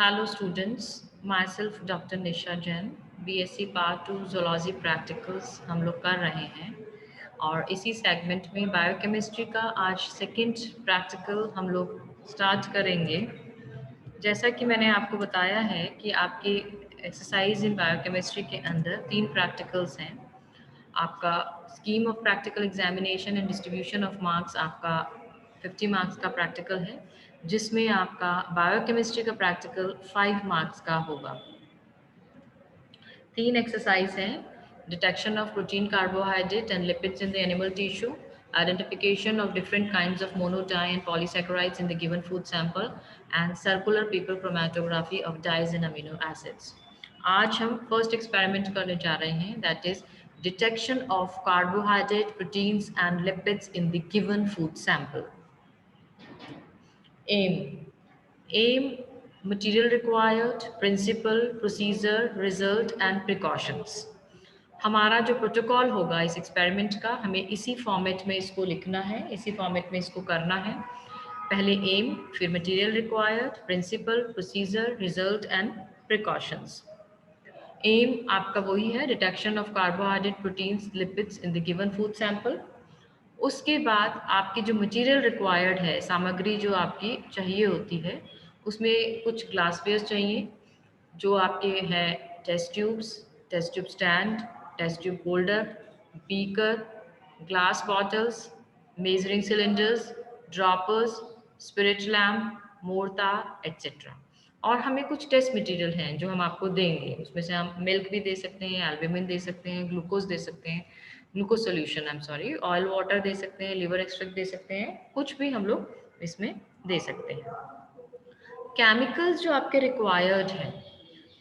Hello students, myself Dr. Nisha Jain, BSc Part 2 Zoology Practicals हम लोग कर रहे हैं और इसी सेगमेंट में बायोकेमिस्ट्री का आज सेकंड प्रैक्टिकल हम लोग स्टार्ट करेंगे। जैसा कि मैंने आपको बताया है कि आपकी एक्सरसाइज इन बायोकेमिस्ट्री के अंदर 3 प्रैक्टिकल्स हैं। आपका scheme of practical examination and distribution of marks आपका 50 मार्क्स का प्रैक्टिकल है, जिसमें आपका बायोकेमिस्ट्री का प्रैक्टिकल 5 मार्क्स का होगा। 3 एक्सरसाइज हैं: detection of protein, carbohydrate and lipids in the animal tissue, identification of different kinds of mono-die and polysaccharides in the given food sample, and circular paper chromatography of dyes and amino acids. आज हम first experiment करने जा रहे हैं, that is detection of carbohydrate, proteins and lipids in the given food sample. Aim material required, principle, procedure, result and precautions. हमारा जो protocol होगा इस एक्सपेरिमेंट का, हमें इसी फॉर्मेट में इसको लिखना है, इसी फॉर्मेट में इसको करना है। पहले एम, फिर material required, principle, procedure, result and precautions. Aim आपका वही है, detection of carbohydrate, proteins, lipids in the given food sample. उसके बाद आपकी जो मटेरियल रिक्वायर्ड है, सामग्री जो आपकी चाहिए होती है, उसमें कुछ ग्लासवेयर चाहिए जो आपके हैं: test tube stand, test tube holder, beaker, glass bottles, measuring cylinders, droppers, spirit lamp, mortar etcetera. और हमें कुछ टेस्ट मटेरियल हैं जो हम आपको देंगे, उसमें से हम मिल्क भी दे सकते हैं, एल्ब्यूमिन दे सकते हैं, ग्लूकोज दे सकते हैं, glucose solution I am sorry, oil water दे सकते हैं, लिवर एक्सट्रैक्ट दे सकते हैं, कुछ भी हम लोग इसमें दे सकते हैं। केमिकल्स जो आपके रिक्वायर्ड हैं,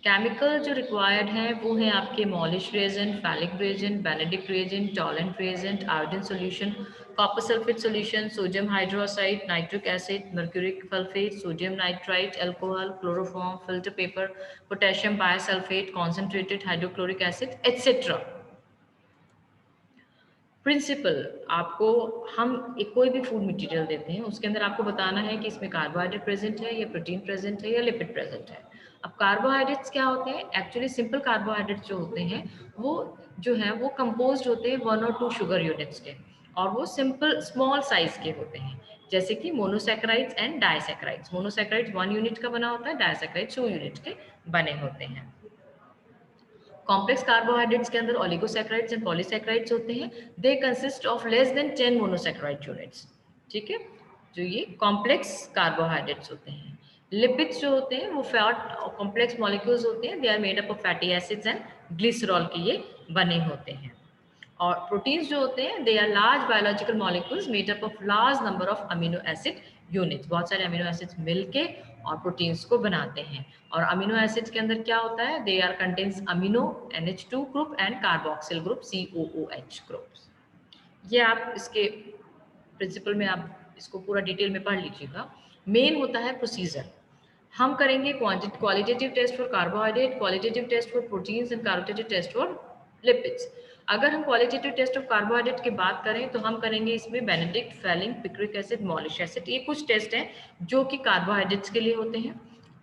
केमिकल जो रिक्वायर्ड हैं वो हैं आपके Molisch reagent, Fehling reagent, Benedict reagent, Tollens reagent, iodine solution, copper sulphate solution, sodium hydroxide, nitric acid, mercuric sulphate, sodium nitrite, alcohol, chloroform, filter paper, potassium bisulphate, concentrated hydrochloric acid etcetera. Principle, आपको हम एक कोई भी food material देते हैं, उसके अंदर आपको बताना है कि इसमें कार्बोहाइड्रेट प्रेजेंट है या प्रोटीन प्रेजेंट है या लिपिड प्रेजेंट है। अब कार्बोहाइड्रेट्स क्या होते हैं? एक्चुअली सिंपल कार्बोहाइड्रेट्स जो होते हैं वो जो है वो कंपोज्ड होते हैं 1 और 2 शुगर यूनिट्स के, और वो सिंपल स्मॉल साइज के होते हैं, जैसे कि monosaccharides and disaccharides. Monosaccharides 1 unit का बना होता है, डाइसैकेराइड्स 2 यूनिट के बने होते हैं। कॉम्प्लेक्स कार्बोहाइड्रेट्स के अंदर ओलिगोसैकेराइड्स एंड पॉलीसैकेराइड्स होते हैं, they consist of less than 10 monosaccharide units. ठीक है, जो ये कॉम्प्लेक्स कार्बोहाइड्रेट्स होते हैं। लिपिड्स जो होते हैं वो फैट कॉम्प्लेक्स मॉलिक्यूल्स होते हैं, they are made up of fatty acids and glycerol के ये बने होते हैं। और प्रोटीन्स जो होते हैं, they are large biological molecules made up of large number of amino acid units. बहुत सारे अमीनो एसिड्स मिलके और प्रोटीन्स को बनाते हैं। और अमीनो एसिड्स के अंदर क्या होता है? They are contains amino, NH2 group and carboxyl group, COOH groups. ये आप इसके प्रिंसिपल में आप इसको पूरा डिटेल में पढ़ लीजिएगा। मेन होता है प्रोसीजर। हम करेंगे qualitative test for carbohydrate, qualitative test for proteins and qualitative test for lipids. अगर हम क्वालिटेटिव टेस्ट ऑफ कार्बोहाइड्रेट की बात करें तो हम करेंगे इसमें Benedict, Fehling, picric acid, Molisch acid. ये कुछ टेस्ट हैं जो कि कार्बोहाइड्रेट्स के लिए होते हैं।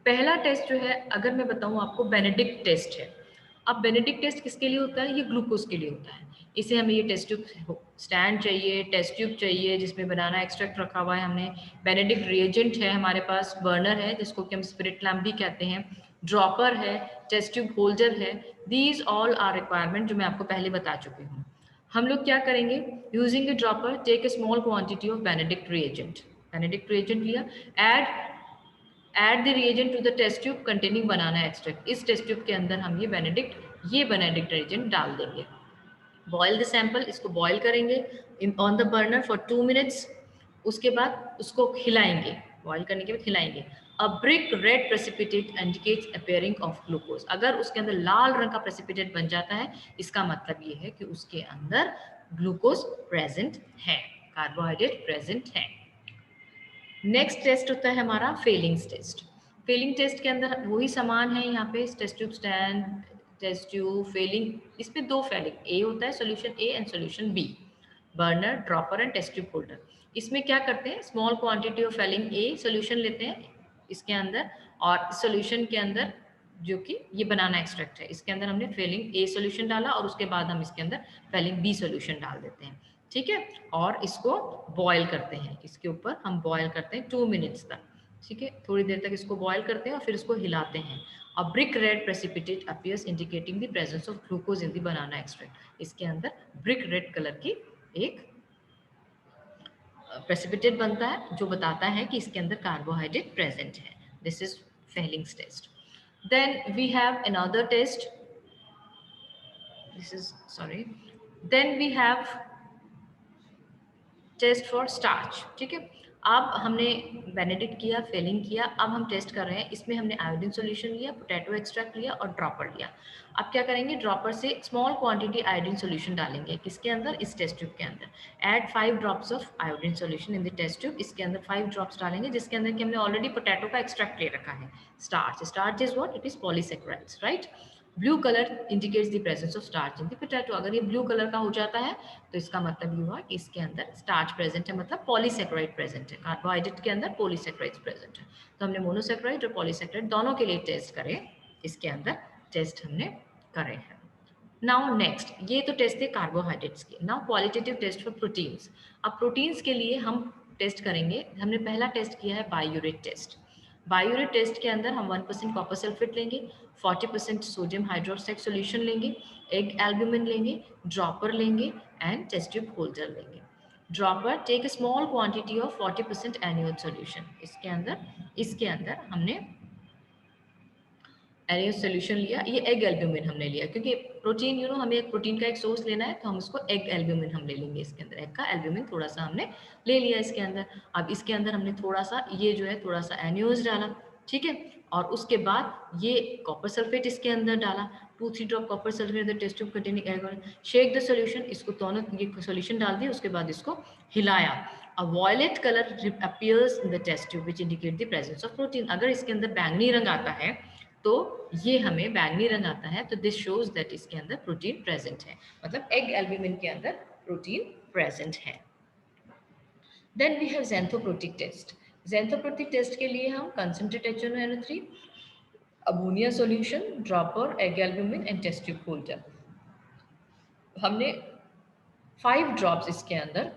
पहला टेस्ट जो है, अगर मैं बताऊं आपको, बेनेडिक्ट टेस्ट है। अब बेनेडिक्ट टेस्ट किसके लिए होता है? ये ग्लूकोज के लिए होता है। इसे हमें ये टेस्ट ट्यूब स्टैंड चाहिए, टेस्ट ट्यूब चाहिए जिसमें बनाना एक्सट्रैक्ट रखा हुआ है हमने, बेनेडिक्ट रिएजेंट है हमारे पास, बर्नर है जिसको कि हम स्पिरिट लैम्प भी कहते हैं, ड्रॉपर है, टेस्ट ट्यूब होल्डर है। दीज ऑल आर रिक्वायरमेंट जो मैं आपको पहले बता चुकी हूँ। हम लोग क्या करेंगे? Using a dropper take a small quantity of Benedict reagent. Benedict reagent लिया, add the reagent to the test tube containing banana extract. इस टेस्ट ट्यूब के अंदर हम ये बेनेडिक्ट रिएजेंट डाल देंगे। बॉयल द सैंपल, इसको बॉयल करेंगे on the burner for 2 minutes. उसके बाद उसको हिलाएंगे, बॉयल करने के बाद हिलाएंगे। A brick red precipitate indicates appearing of glucose. अगर उसके अंदर लाल रंग का प्रेसिपिटेट बन जाता है, इसका मतलब ये है कि उसके अंदर ग्लूकोज प्रेजेंट है, कार्बोहाइड्रेट प्रेजेंट है। नेक्स्ट टेस्ट होता है हमारा फेलिंग्स टेस्ट। फेलिंग टेस्ट के अंदर वही सामान है, यहाँ पे test tube stand, test tube, Fehling. इसमें 2 फेलिंग, ए होता है solution A and solution B, burner, dropper and test tube holder. इसमें क्या करते हैं? Small quantity of Fehling A solution लेते हैं, इसके अंदर और सॉल्यूशन के अंदर जो कि ये बनाना एक्सट्रैक्ट है, इसके अंदर हमने फेलिंग ए सॉल्यूशन डाला और उसके बाद हम इसके अंदर फेलिंग बी सॉल्यूशन डाल देते हैं, ठीक है। और इसको बॉयल करते हैं, इसके ऊपर हम बॉयल करते हैं 2 मिनट्स तक, ठीक है। थोड़ी देर तक इसको बॉयल करते हैं और फिर इसको हिलाते हैं। A brick red precipitate appears indicating the presence of glucose in the banana extract. इसके अंदर brick red कलर की एक precipitate बनता है जो बताता है कि इसके अंदर carbohydrate present है. This is Fehling's test. Then we have another test. Then we have test for starch, ठीक है। अब हमने बेनेडिक्ट किया, फेलिंग किया, अब हम टेस्ट कर रहे हैं। इसमें हमने आयोडीन सॉल्यूशन लिया, पोटैटो एक्सट्रैक्ट लिया और ड्रॉपर लिया। अब क्या करेंगे, ड्रॉपर से स्मॉल क्वांटिटी आयोडीन सॉल्यूशन डालेंगे किसके अंदर, इस टेस्ट ट्यूब के अंदर। Add 5 drops of iodine solution in the test tube. इसके अंदर 5 ड्रॉप्स डालेंगे जिसके अंदर कि हमने ऑलरेडी पोटैटो का एक्सट्रैक्ट ले रखा है। Starch is what, it is polysaccharides, right. Blue colour indicates the presence of starch in the potato. अगर ये ब्लू कलर का हो जाता है तो इसका मतलब ये हुआ कि इसके अंदर स्टार्च प्रेजेंट है, मतलब पॉलीसेकेराइड प्रेजेंट है। कार्बोहाइड्रेट के अंदर पॉलीसेकेराइड्स प्रेजेंट है। तो हमने मोनोसेकेराइड और पॉलीसेकेराइड दोनों के लिए टेस्ट करे, इसके अंदर टेस्ट हमने करे हैं। नाउ नेक्स्ट, ये तो टेस्ट थे कार्बोहाइड्रेट्स के। Now qualitative test for proteins. अब प्रोटीन्स के लिए हम टेस्ट करेंगे। हमने पहला टेस्ट किया है बायोरेट टेस्ट। बायोरेट टेस्ट के अंदर हम 1% कॉपर सल्फेट लेंगे, 40% सोडियम हाइड्रोक्साइड सॉल्यूशन लेंगे, एग एल्ब्यूमिन लेंगे, ड्रॉपर लेंगे एंड टेस्ट ट्यूब होल्डर लेंगे। Dropper take a small quantity of 40% एनियोड सॉल्यूशन। इसके अंदर हमने एनियोड सॉल्यूशन लिया। ये एग एल्ब्यूमिन हमने लिया क्योंकि प्रोटीन हमें एक प्रोटीन का एक सोर्स लेना है, तो हम इसको एग एल्ब्यूमिन हम ले लेंगे। इसके अंदर एग का एल्ब्यूमिन थोड़ा सा हमने ले लिया इसके अंदर। अब इसके अंदर हमने थोड़ा सा ये जो है थोड़ा सा एनियोज डाला, ठीक है। और उसके बाद ये कॉपर सल्फेट इसके अंदर डाला, 2-3 drop copper sulphate the test tube containing egg. Shake the solution, इसको दोनों ये सॉल्यूशन डाल दिया, उसके बाद इसको हिलाया। A violet color appears in the test tube which indicate the presence of protein. अगर इसके अंदर बैंगनी रंग आता है तो ये हमें बैंगनी रंग आता है, तो दिस शोज दैट इसके अंदर प्रोटीन प्रेजेंट है, मतलब एग एल्ब्यूमिन के अंदर प्रोटीन प्रेजेंट है। Then we have xanthoproteic test. Xanthoproteic test के लिए हम concentrate HNO3, ammonia solution, dropper, egg albumin and test tube holder. हमने 5 ड्रॉप्स इसके अंदर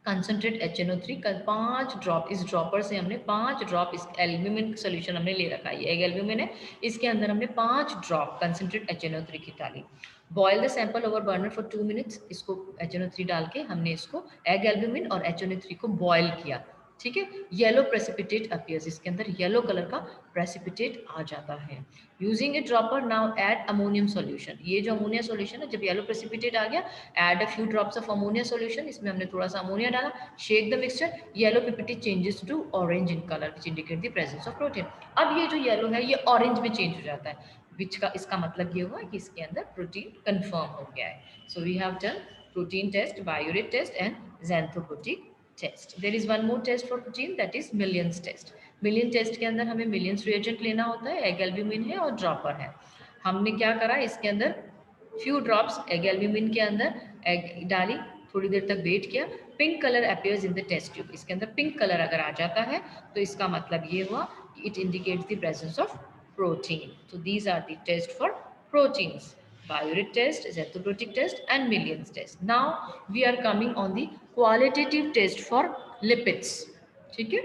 कंसंट्रेट HNO3 का 5 ड्रॉप, इस ड्रॉपर से हमने 5 ड्रॉप इस एल्ब्यूमिन सॉल्यूशन हमने ले रखा है, ये एग एल्ब्यूमिन है, इसके अंदर हमने 5 ड्रॉप कंसंट्रेट HNO3 की डाली। Boil the sample over burner for 2 minutes. इसको HNO3 डाल के हमने इसको एग एल्ब्यूमिन और HNO3 को बॉयल किया, ठीक है। येलो प्रेसिपिटेट अपीयर्स, इसके अंदर येलो कलर का प्रेसिपिटेट आ जाता है। Using a dropper now add ammonium solution. ये जो अमोनिया सॉल्यूशन है, जब येलो प्रेसिपिटेट आ गया, add a few drops of ammonia solution. इसमें हमने थोड़ा सा अमोनिया डाला, शेक द मिक्सचर, येलो पिपिटी changes to orange in colour which indicate the presence of protein. अब ये जो येलो है ये ऑरेंज में चेंज हो जाता है, विच का इसका मतलब ये हुआ कि इसके अंदर प्रोटीन कंफर्म हो गया है। So we have done protein test, biuret test and xanthoproteic test. There is one more test for protein, that is Millon's test. Millon test के अंदर हमें मिलियंस रिएजेंट लेना होता है, एग एल्ब्यूमिन है और ड्रॉपर है। हमने क्या करा, इसके अंदर फ्यू ड्रॉप्स एग एल्ब्यूमिन के अंदर एग डाली, थोड़ी देर तक वेट किया, pink colour appears in the test tube. इसके अंदर पिंक कलर अगर आ जाता है तो इसका मतलब ये हुआ कि it indicates the presence of protein. So these are the test for proteins: Biuret test, Zethoprotic test and Millions test. Now we are coming on the qualitative test for lipids. ठीक है,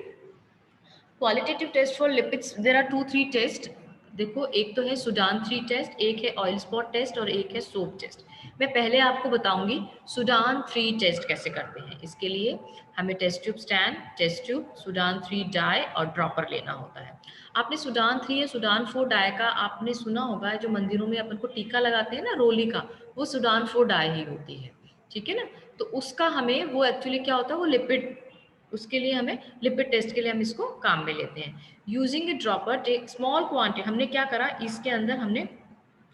qualitative test for lipids there are 2-3 test. देखो, एक तो है Sudan 3 test, एक है oil spot test और एक है सोप टेस्ट। मैं पहले आपको बताऊंगी सुडान 3 टेस्ट कैसे करते हैं। इसके लिए हमें test tube stand, test tube, Sudan 3 dye और ड्रॉपर लेना होता है। आपने सुडान 3 या सुडान 4 डाई का आपने सुना होगा, जो मंदिरों में अपन को टीका लगाते हैं ना रोली का, वो सुडान 4 डाई ही होती है, ठीक है ना। तो उसका हमें वो एक्चुअली क्या होता है, वो लिपिड, उसके लिए हमें लिपिड टेस्ट के लिए हम इसको काम में लेते हैं। Using a dropper take small quantity. हमने क्या करा, इसके अंदर हमने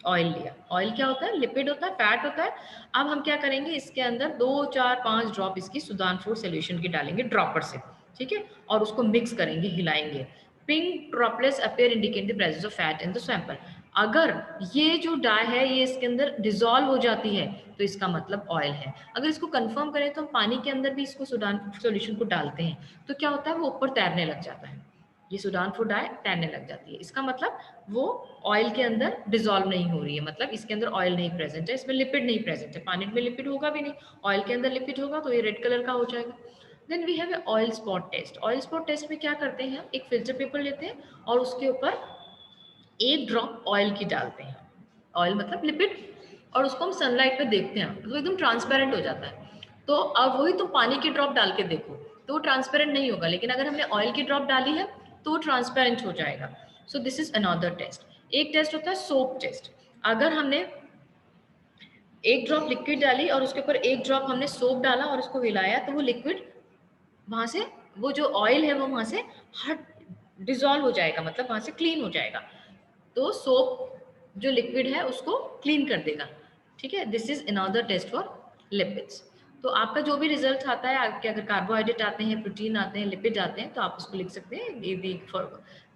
ऑयल लिया। ऑयल क्या होता है, लिपिड होता है, फैट होता है। अब हम क्या करेंगे, इसके अंदर 2, 4, 5 ड्रॉप इसकी सुडान 4 सोल्यूशन की डालेंगे ड्रॉपर से, ठीक है, और उसको मिक्स करेंगे, हिलाएंगे। Pink droplets appear indicate the presence of fat in the sample. अगर ये जो डाई है ये इसके अंदर डिसॉल्व हो जाती है तो इसका मतलब ऑयल है। अगर इसको कंफर्म करें तो हम पानी के अंदर भी इसको सुडान सॉल्यूशन को डालते हैं, तो क्या होता है, वो ऊपर तैरने लग जाता है। ये सूडान फूड डाई तैरने लग जाती है। इसका मतलब वो ऑयल के अंदर डिजोल्व नहीं हो रही है, मतलब इसके अंदर ऑयल नहीं प्रेजेंट है, इसमें लिपिड नहीं प्रेजेंट है। पानी में लिपिड होगा भी नहीं, ऑयल के अंदर लिपिड होगा तो ये रेड कलर का हो जाएगा। Then we have a oil spot test. Oil spot test में क्या करते हैं, हम एक फिल्टर पेपर लेते हैं और उसके ऊपर एक ड्रॉप ऑयल की डालते हैं, ऑयल मतलब लिपिड, और उसको हम सनलाइट पे देखते हैं तो एकदम ट्रांसपेरेंट हो जाता है। तो अब वही तुम पानी की ड्रॉप डाल के देखो तो वो ट्रांसपेरेंट नहीं होगा, लेकिन अगर हमने ऑयल की ड्रॉप डाली है तो वो ट्रांसपेरेंट हो जाएगा। So this is another test. एक टेस्ट होता है सोप टेस्ट। अगर हमने एक ड्रॉप लिक्विड डाली और उसके ऊपर एक ड्रॉप हमने सोप डाला और उसको हिलाया तो वो लिक्विड वहां से, वो जो ऑयल है वो वहां से हट डिजोल्व हो जाएगा, मतलब वहां से क्लीन हो जाएगा। तो सोप जो लिक्विड है उसको क्लीन कर देगा। ठीक है, this is another test for lipids. तो आपका जो भी रिजल्ट आता है, आपके अगर कार्बोहाइड्रेट आते हैं, प्रोटीन आते हैं, लिपिड आते हैं, तो आप उसको लिख सकते हैं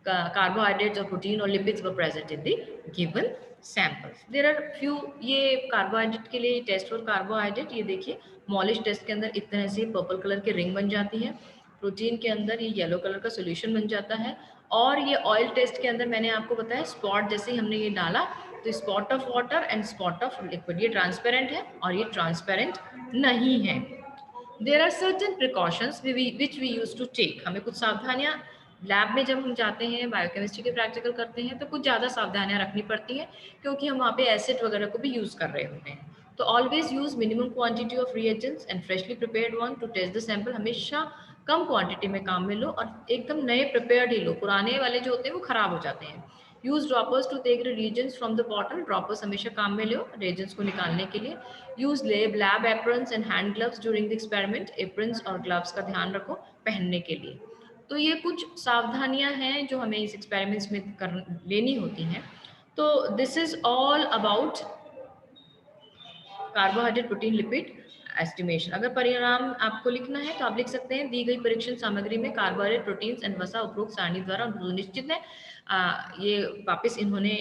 कार्बोहाइड्रेट्स और प्रोटीन और lipids were present in the given samples. There are few, ये कार्बोहाइड्रेट के लिए टेस्ट फॉर कार्बोहाइड्रेट, ये देखिए मॉलिश टेस्ट के अंदर इस तरह से पर्पल कलर की रिंग बन जाती है, प्रोटीन के अंदर ये येलो कलर का सोल्यूशन बन जाता है, और ये ऑयल टेस्ट के अंदर मैंने आपको बताया स्पॉट, जैसे ही हमने ये डाला तो spot of water and spot of liquid, ये ट्रांसपेरेंट है और ये ट्रांसपेरेंट नहीं है। There are certain precautions which we use to take. हमें कुछ सावधानियां लैब में जब हम जाते हैं बायोकेमिस्ट्री के प्रैक्टिकल करते हैं तो कुछ ज़्यादा सावधानियां रखनी पड़ती हैं, क्योंकि हम वहाँ पे एसिड वगैरह को भी यूज़ कर रहे होते हैं। तो always use minimum quantity of reagents and freshly prepared one to test the sample. हमेशा कम क्वांटिटी में काम में लो और एकदम नए प्रिपेयर्ड ही लो, पुराने वाले जो होते हैं वो खराब हो जाते हैं। Use droppers to take the reagents from the bottle. Droppers हमेशा काम में लो reagents को निकालने के लिए। Use lab aprons and hand gloves during the experiment. Aprons और ग्लव्स का ध्यान रखो पहनने के लिए। तो ये कुछ सावधानियां हैं जो हमें इस एक्सपेरिमेंट्स में लेनी होती हैं। तो this is all about carbohydrate, protein, lipid estimation. अगर परिणाम आपको लिखना है तो आप लिख सकते हैं दी गई परीक्षण सामग्री में कार्बोहाइड्रेट, प्रोटीन्स एंड वसा उपरोक्त सारणी द्वारा सुनिश्चित है। ये वापस इन्होंने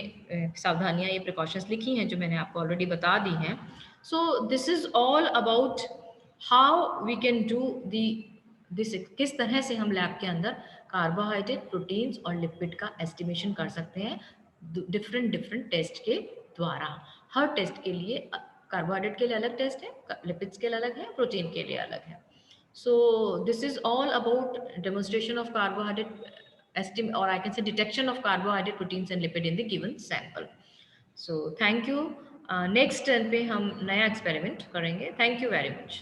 सावधानियां, ये प्रिकॉशंस लिखी हैं जो मैंने आपको ऑलरेडी बता दी हैं। So this is all about how we can do the this, किस तरह से हम लैब के अंदर कार्बोहाइड्रेट, प्रोटीन्स और लिपिड का एस्टिमेशन कर सकते हैं डिफरेंट डिफरेंट टेस्ट के द्वारा। हर टेस्ट के लिए कार्बोहाइड्रेट के लिए अलग टेस्ट है, लिपिड्स के लिए अलग है, प्रोटीन के लिए अलग है। सो this is all about demonstration of carbohydrate estimate, or I can say detection of carbohydrate, proteins and lipid in the given sample. So thank you. Next turn पे हम नया एक्सपेरिमेंट करेंगे। Thank you very much.